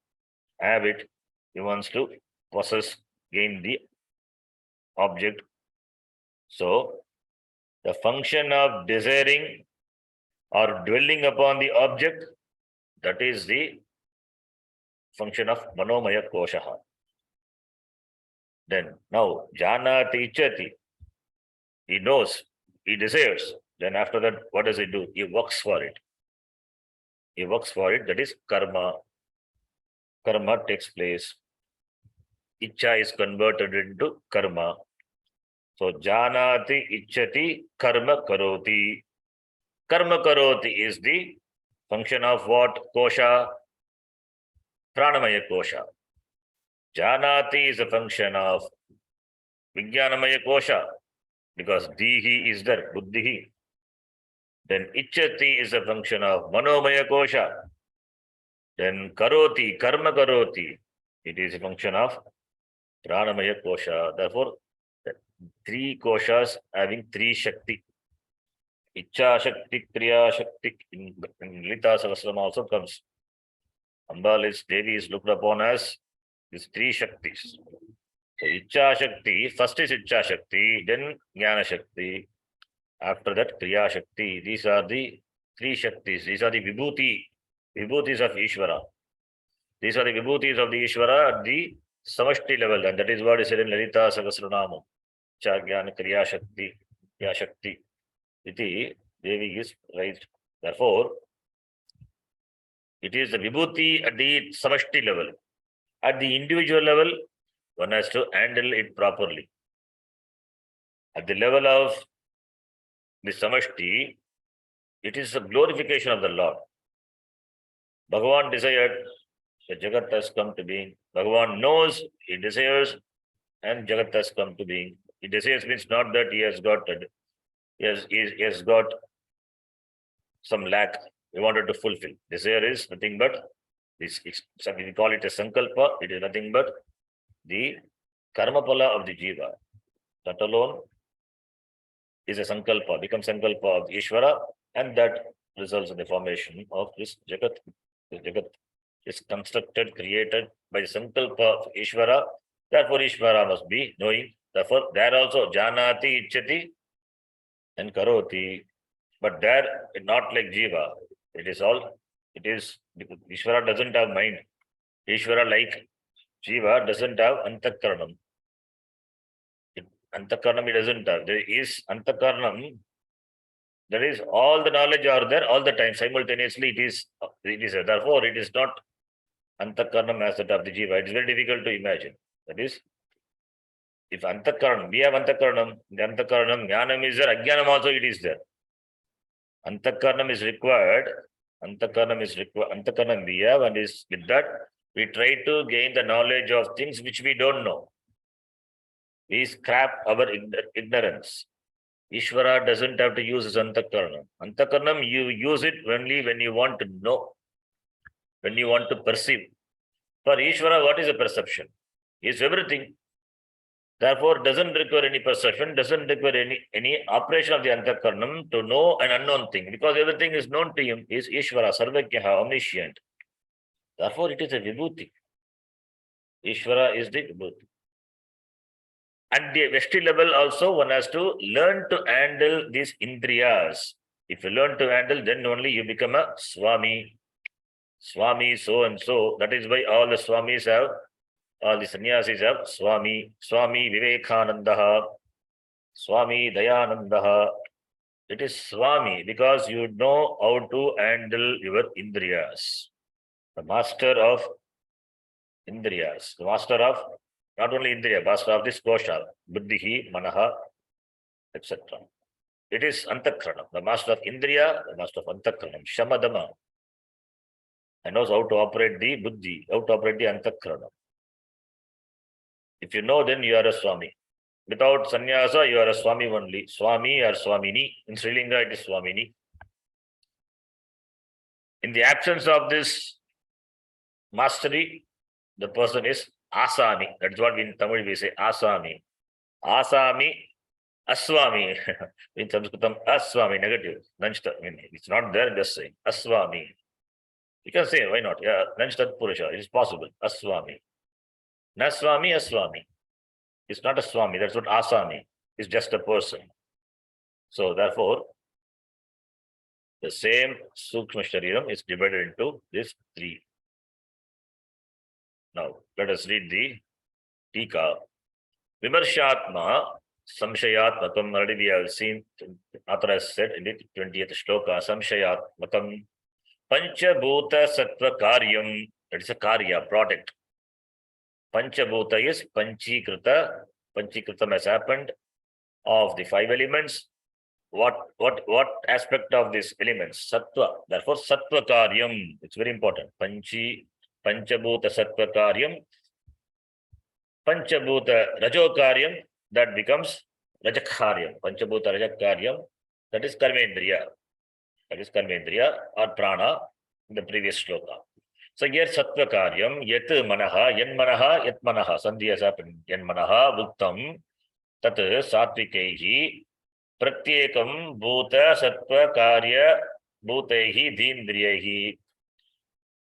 have it. He wants to possess, gain the object. So, the function of desiring or dwelling upon the object, that is the function of Manomaya Koshaha. Then, now, Janati Ichati. He knows, he desires. Then after that, what does he do? He works for it. He works for it, that is karma. Karma takes place. Icha is converted into karma. So, Janati Ichati Karma Karoti. Karma Karoti is the function of what? Kosha? Pranamaya Kosha. Janati is a function of Vijnanamaya Kosha, because Dihi is there, Buddhihi. Then Ichati is a function of Manomaya Kosha. Then karoti, karma karoti. It is a function of pranamaya kosha. Therefore, the three koshas having three shakti. Icha shakti, kriya shakti. In Lita Sahasram also comes. Ambal is Devi is looked upon as these three shaktis. So Icha Shakti, first is Icha Shakti, then Jnana Shakti, after that Kriya Shakti. These are the three Shaktis. These are the Vibhutis of Ishvara. These are the Vibhutis of the Ishvara at the Samashti level, and that is what is said in Lalita Sahasranama. Cha Jnana Kriya Shakti, Kriya Shakti. Iti Devi is raised. Therefore, it is the Vibhuti at the Samashti level. At the individual level, one has to handle it properly. At the level of the Samashti, it is a glorification of the Lord. Bhagavan desired, the Jagat has come to being. Bhagavan knows, he desires, and Jagat has come to being. He desires means not that he has got some lack he wanted to fulfill. Desire is nothing but this. We call it a sankalpa. It is nothing but the karma pala of the jiva. That alone is a sankalpa, becomes sankalpa of Ishvara, and that results in the formation of this Jagat. The Jagat is constructed, created by the sankalpa of Ishvara. Therefore, Ishvara must be knowing. Therefore, there also Janati, Ichati, and Karoti. But there, not like Jiva. It is Ishvara doesn't have mind. Ishvara, like Jiva, doesn't have Antakaranam. Antakaranam it doesn't have. There is Antakaranam. There is all the knowledge are there all the time. Simultaneously, it is therefore it is not Antakaranam as that of the Jiva. It is very difficult to imagine. That is, if Antakaranam, we have Antakaranam, the Antakaranam, Jnanam is there, Ajnanam also it is there. Antakaranam is required. Antakaranam we have, and is with that we try to gain the knowledge of things which we don't know. We scrap our ignorance. Ishvara doesn't have to use his Antakaranam. Antakaranam, you use it only when you want to know, when you want to perceive. For Ishvara, what is a perception? He is everything. Therefore, doesn't require any perception, doesn't require any operation of the Antakaranam to know an unknown thing, because everything is known to him. He is Ishvara, Sarvajnaha, omniscient. Therefore, it is a Vibhuti. Ishvara is the Vibhuti. At the Veshti level also, one has to learn to handle these Indriyas. If you learn to handle, then only you become a Swami. Swami so and so. That is why all the Swamis have, all the sannyasis have Swami. Swami Vivekanandaha, Swami Dayanandaha. It is Swami because you know how to handle your Indriyas. The master of Indriyas. The master of not only Indriya, master of this kosha, Buddhihi, Manaha, etc. It is Antakranam, the master of Indriya, the master of Antakranam, Shamadama, and knows how to operate the Buddhi, how to operate the Antakranam. If you know, then you are a Swami. Without sannyasa, you are a Swami only. Swami or Swamini. In Sri Lanka, it is Swamini. In the absence of this mastery, the person is Asami. That's what in Tamil we say, Asami. Asami, Aswami. In Sanskritam, Aswami, negative. Nanchta, it's not there, just saying. Aswami. You can say, why not? Yeah, Nanchtat Purusha. It is possible. Aswami. Naswami, Aswami. It's not a Swami. That's what Asami is, just a person. So, therefore, the same Sukshma Shariram is divided into these three. Now, let us read the Tika. Vimarshatma Samshayatmakam. Already we have seen, Athara has said in the 20th shloka, Samshayatmakam Panchabhuta Sattva Karyam. That is a Karya, product. Panchabhuta is Panchikrita. Panchikritam has happened of the five elements. What aspect of these elements? Sattva. Therefore, Sattva Karyam. It's very important. Panchabhuta Sattva Karyam. Panchabhuta Rajokaryam, that becomes Rajakaryam. Panchabhuta Rajakaryam, that is Karmendriya. That is Karmendriya or Prana in the previous shloka. So here sattva karyam yet manaha yet manaha sandhi has happened yen manaha vuktam tat satvikaihi pratyekam bhuta sattva karya bhutaihi dindriyaihi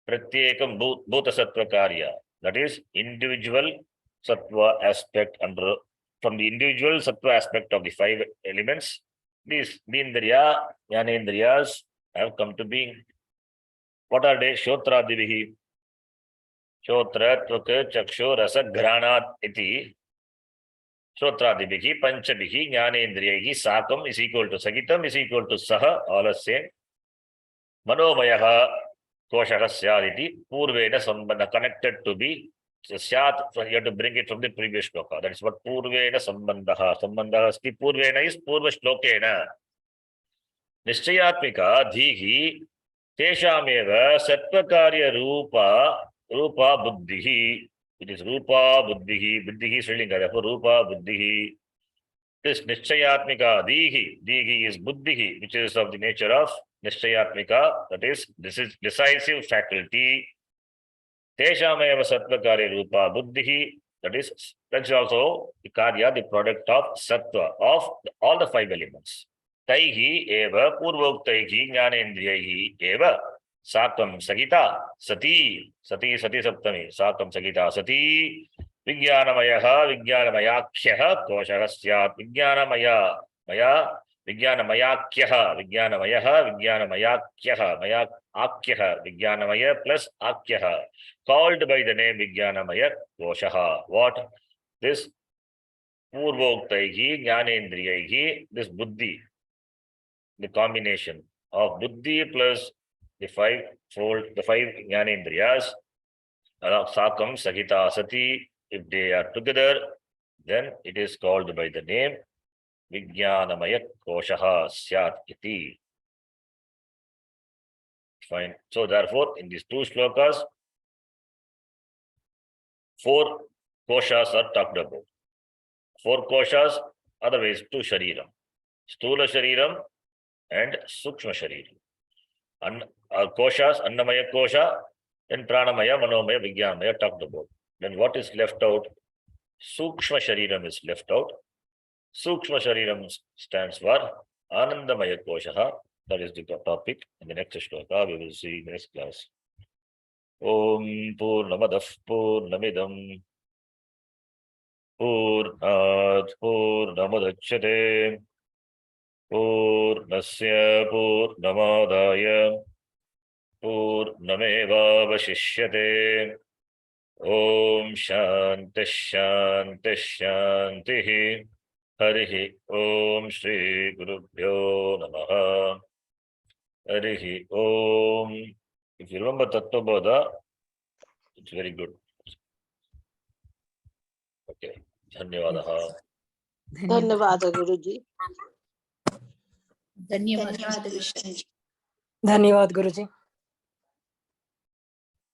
pratyekam bhuta sattva karya, that is individual sattva aspect under from the individual sattva aspect of the five elements. These dindriya jnanendriyas have come to being. What are they? Shotradivihi. Shotra, tvak, chakshu, rasa, granat iti. Shotradivihi, panchabihi, jnanendriyaihi, sakam is equal to sagitam is equal to saha, all are same. Manomayaha koshaha syad iti, purvena sambandha, connected to be syat, so you have to bring it from the previous shloka. That is what purvena sambandha. Sambandha asti purvena is purva shlokena. Nishchayatmika dhihi teshameva sattvakarya rupa buddhihi. It is rupa buddhihi. Buddhihi is Srilinga, therefore rupa buddhihi. This nishchayatmika dhihi is buddhihi, which is of the nature of nishchayatmika, that is, this is decisive faculty. Teshameva sattvakarya rupa buddhihi, that's also the karya, the product of sattva, of all the five elements. Taihi eva purvoktaihi jnanendriyaihi eva sakam sagita sati saptami sakam sagita sati vijnanamayaha vijnanamayakhyah koshah syat vijnanamayaha vijnanamayakyah akyah vijnanamaya plus akyah, called by the name vijnanamaya koshah. What? This purvoktaihi jnanendriyaihi, this buddhi, the combination of buddhi plus the five jnanendriyas, sakam sagita sati, if they are together, then it is called by the name vijnanamaya koshaha syat iti. Fine. So therefore, in these two shlokas, 4 koshas are talked about. 4 koshas, otherwise 2 shariram. Stula shariram and sukshma shariram. Koshas, annamaya kosha, then pranamaya, manomaya, vijnanamaya talked about. Then what is left out? Sukshma shariram is left out. Sukshma shariram stands for anandamaya kosha. That is the topic. In the next shloka, we will see in the next class. Om Purnamadah Purnamidam Purnat Purnamudachyate Purnasya Purnamadaya Purnameva Vashishyate. Om Shanti Shanti Shanti. Harihi Om Shri Gurubhyo Namaha. Harihi Om. If you remember Tattva Bodha, it's very good. Okay. Dhanyavadaha. धन्यवाद गुरुजी. धन्यवाद कृष्ण जी. धन्यवाद गुरुजी.